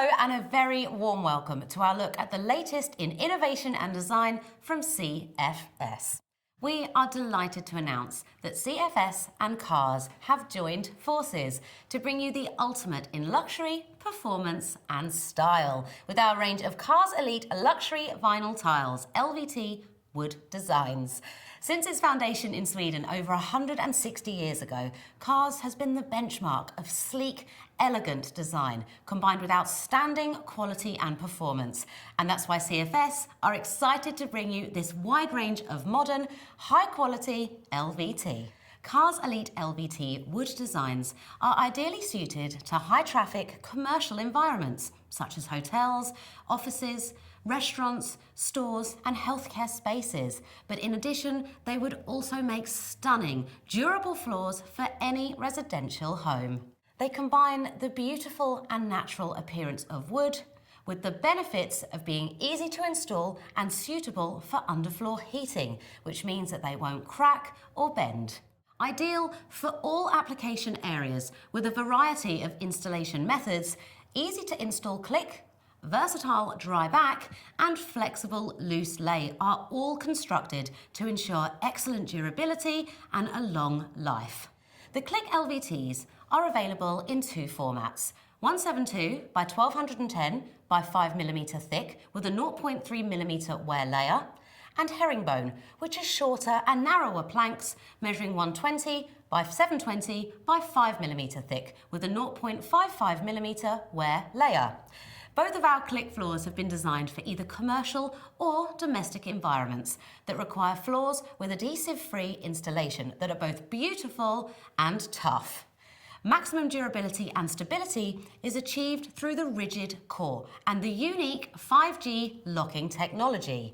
Hello and a very warm welcome to our look at the latest in innovation and design from CFS. We are delighted to announce that CFS and Kahrs have joined forces to bring you the ultimate in luxury, performance and style with our range of Kahrs Elite Luxury Vinyl Tiles, LVT wood designs. Since its foundation in Sweden over 160 years ago, Kahrs has been the benchmark of sleek, elegant design combined with outstanding quality and performance. And that's why CFS are excited to bring you this wide range of modern, high-quality LVT. Kahrs Elite LVT wood designs are ideally suited to high-traffic commercial environments such as hotels, offices, restaurants, stores and healthcare spaces. But in addition, they would also make stunning, durable floors for any residential home. They combine the beautiful and natural appearance of wood with the benefits of being easy to install and suitable for underfloor heating, which means that they won't crack or bend. Ideal for all application areas with a variety of installation methods, easy to install click, versatile dryback and flexible loose lay are all constructed to ensure excellent durability and a long life. The Click LVTs are available in two formats, 172 by 1210 by 5mm thick with a 0.3mm wear layer, and herringbone, which are shorter and narrower planks measuring 120 by 720 by 5mm thick with a 0.55mm wear layer. Both of our click floors have been designed for either commercial or domestic environments that require floors with adhesive-free installation that are both beautiful and tough. Maximum durability and stability is achieved through the rigid core and the unique 5G locking technology.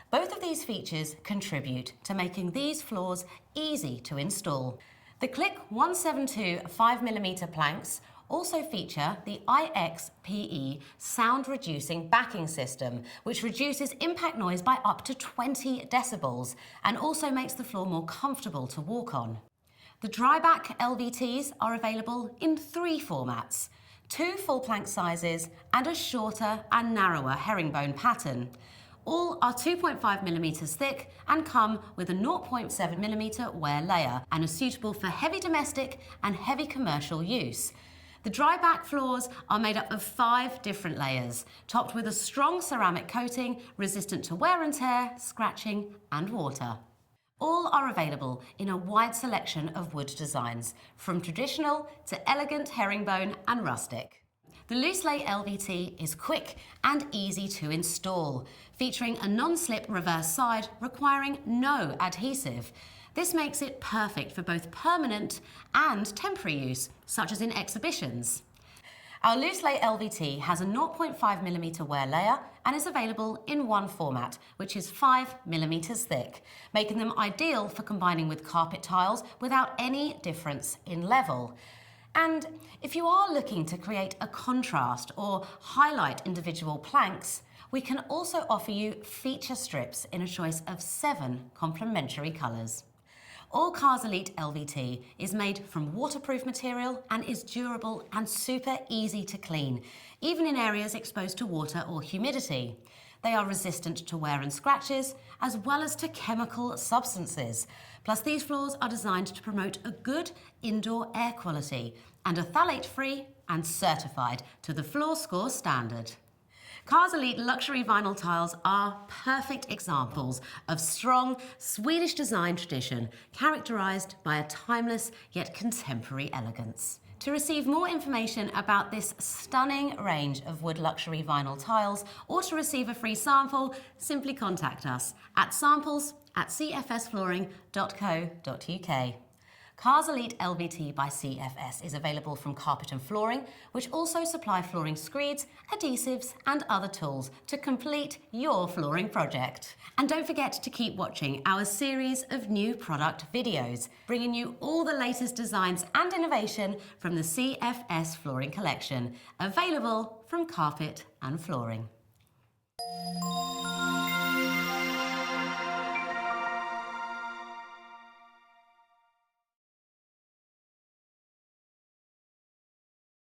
Both of these features contribute to making these floors easy to install. The Click 172 5mm planks also feature the IXPE sound-reducing backing system, which reduces impact noise by up to 20 decibels and also makes the floor more comfortable to walk on. The Dryback LVTs are available in three formats, two full plank sizes and a shorter and narrower herringbone pattern. All are 2.5mm thick and come with a 0.7mm wear layer and are suitable for heavy domestic and heavy commercial use. The dryback floors are made up of 5 different layers, topped with a strong ceramic coating resistant to wear and tear, scratching and water. All are available in a wide selection of wood designs, from traditional to elegant herringbone and rustic. The Loose Lay LVT is quick and easy to install, featuring a non-slip reverse side requiring no adhesive. This makes it perfect for both permanent and temporary use, such as in exhibitions. Our Loose Lay LVT has a 0.5mm wear layer and is available in one format, which is 5mm thick, making them ideal for combining with carpet tiles without any difference in level. And if you are looking to create a contrast or highlight individual planks, we can also offer you feature strips in a choice of 7 complementary colours. All Kahrs Elite LVT is made from waterproof material and is durable and super easy to clean, even in areas exposed to water or humidity. They are resistant to wear and scratches, as well as to chemical substances. Plus, these floors are designed to promote a good indoor air quality and are phthalate-free and certified to the Floor Score standard. Kahrs Elite luxury vinyl tiles are perfect examples of strong Swedish design tradition characterised by a timeless yet contemporary elegance. To receive more information about this stunning range of wood luxury vinyl tiles or to receive a free sample, simply contact us at samples@cfsflooring.co.uk. Kahrs Elite LVT by CFS is available from Carpet and Flooring, which also supply flooring screeds, adhesives and other tools to complete your flooring project. And don't forget to keep watching our series of new product videos, bringing you all the latest designs and innovation from the CFS flooring collection, available from Carpet and Flooring.